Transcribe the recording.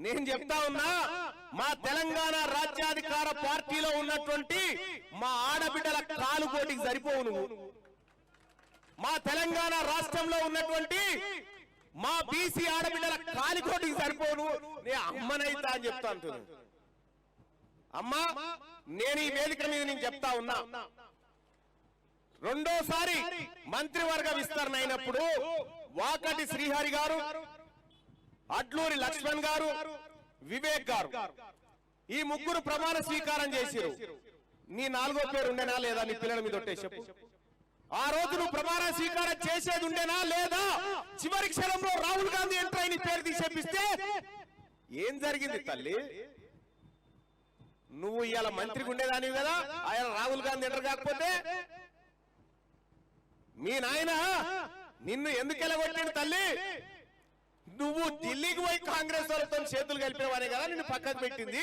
నేను చెప్తా ఉన్నా మా తెలంగాణ రాజ్యాధికార పార్టీలో ఉన్నటువంటి మా ఆడబిడ్డల కాలు కోటికి సరిపోవు నువ్వు. మా తెలంగాణ రాష్ట్రంలో ఉన్నటువంటి మా బీసీ ఆడబిడ్డల కాలికోటికి సరిపోను నే అమ్మనైతా అని చెప్తా అంటున్నాను. అమ్మా నేను ఈ వేదిక మీద నేను చెప్తా ఉన్నా, రెండోసారి మంత్రివర్గ విస్తరణ అయినప్పుడు వాకటి శ్రీహరి గారు, అడ్లూరి లక్ష్మణ్ గారు, వివేక్ గారు ఈ ముగ్గురు ప్రమాణ స్వీకారం చేసిరు. నీ నాలుగో పేరు ఉండేనా లేదా నీ పిల్లల మీద ఒట్టే చెప్పు. ఆ రోజు నువ్వు ప్రమాణ స్వీకారం చేసేది ఉండేనా లేదా? చివరి క్షణంలో రాహుల్ గాంధీ ఎంటర్ అయిన పేరు తీసేపిస్తే ఏం జరిగింది తల్లి? నువ్వు ఇవాళ మంత్రికి ఉండేదానివి కదా, ఆయన రాహుల్ గాంధీ ఎంటర్ కాకపోతే మీ నాయన నిన్ను ఎందుకు ఎలగొట్టాడు తల్లి? నువ్వు ఢిల్లీకి పోయి కాంగ్రెస్ వాళ్ళతో చేతులు కలిపేవానే కదా నిన్ను పక్కకు పెట్టింది.